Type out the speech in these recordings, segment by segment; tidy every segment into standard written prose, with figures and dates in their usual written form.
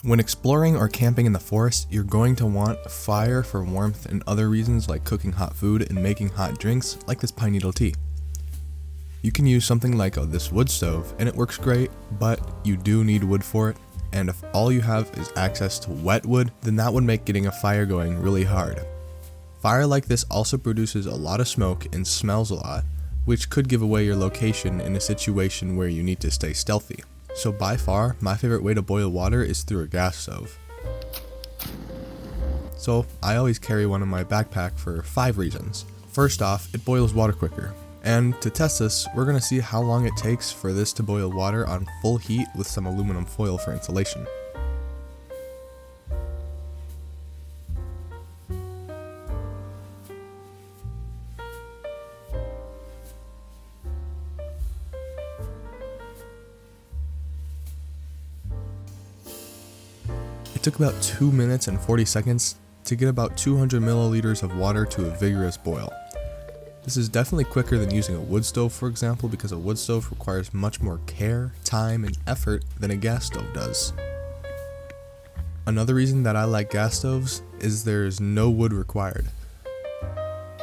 When exploring or camping in the forest, you're going to want fire for warmth and other reasons like cooking hot food and making hot drinks like this pine needle tea. You can use something like this wood stove and it works great, but you do need wood for it, and if all you have is access to wet wood, then that would make getting a fire going really hard. Fire like this also produces a lot of smoke and smells a lot, which could give away your location in a situation where you need to stay stealthy. So by far, my favorite way to boil water is through a gas stove. So I always carry one in my backpack for 5 reasons. First off, it boils water quicker. And to test this, we're going to see how long it takes for this to boil water on full heat with some aluminum foil for insulation. It took about 2 minutes and 40 seconds to get about 200 milliliters of water to a vigorous boil. This is definitely quicker than using a wood stove, for example, because a wood stove requires much more care, time, and effort than a gas stove does. Another reason that I like gas stoves is there's no wood required.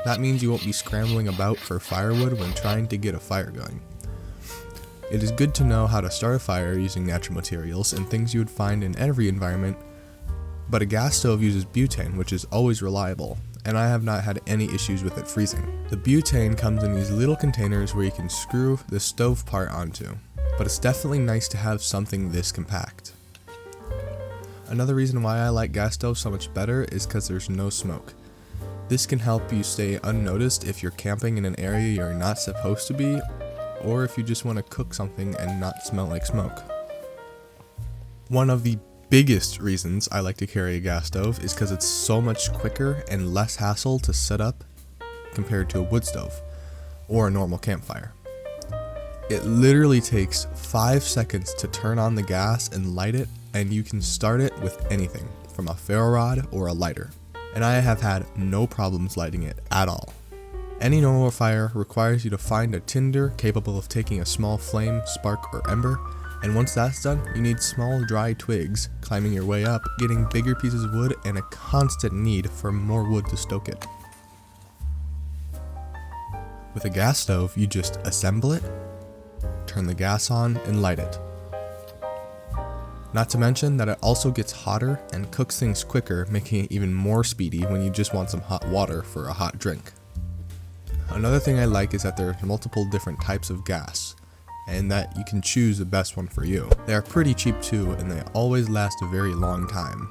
That means you won't be scrambling about for firewood when trying to get a fire going. It is good to know how to start a fire using natural materials and things you would find in every environment, but a gas stove uses butane, which is always reliable, and I have not had any issues with it freezing. The butane comes in these little containers where you can screw the stove part onto, but it's definitely nice to have something this compact. Another reason why I like gas stoves so much better is because there's no smoke. This can help you stay unnoticed if you're camping in an area you're not supposed to be, or if you just want to cook something and not smell like smoke. One of the biggest reasons I like to carry a gas stove is because it's so much quicker and less hassle to set up compared to a wood stove or a normal campfire. It literally takes 5 seconds to turn on the gas and light it, and you can start it with anything from a ferro rod or a lighter, and I have had no problems lighting it at all. Any normal fire requires you to find a tinder capable of taking a small flame, spark, or ember, and once that's done, you need small dry twigs, climbing your way up, getting bigger pieces of wood, and a constant need for more wood to stoke it. With a gas stove, you just assemble it, turn the gas on, and light it. Not to mention that it also gets hotter and cooks things quicker, making it even more speedy when you just want some hot water for a hot drink. Another thing I like is that there are multiple different types of gas, and that you can choose the best one for you. They are pretty cheap too, and they always last a very long time,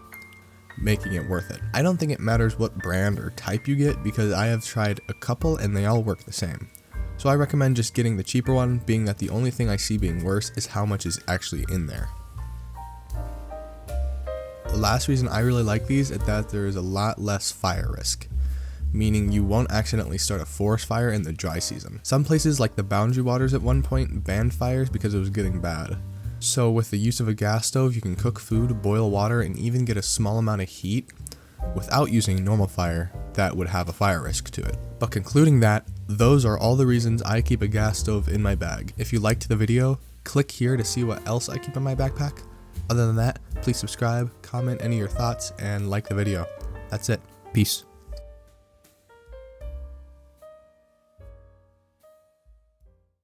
making it worth it. I don't think it matters what brand or type you get because I have tried a couple and they all work the same. So I recommend just getting the cheaper one, being that the only thing I see being worse is how much is actually in there. The last reason I really like these is that there is a lot less fire risk, meaning you won't accidentally start a forest fire in the dry season. Some places like the Boundary Waters at one point banned fires because it was getting bad. So with the use of a gas stove, you can cook food, boil water, and even get a small amount of heat without using normal fire that would have a fire risk to it. But concluding that, those are all the reasons I keep a gas stove in my bag. If you liked the video, click here to see what else I keep in my backpack. Other than that, please subscribe, comment any of your thoughts, and like the video. That's it. Peace.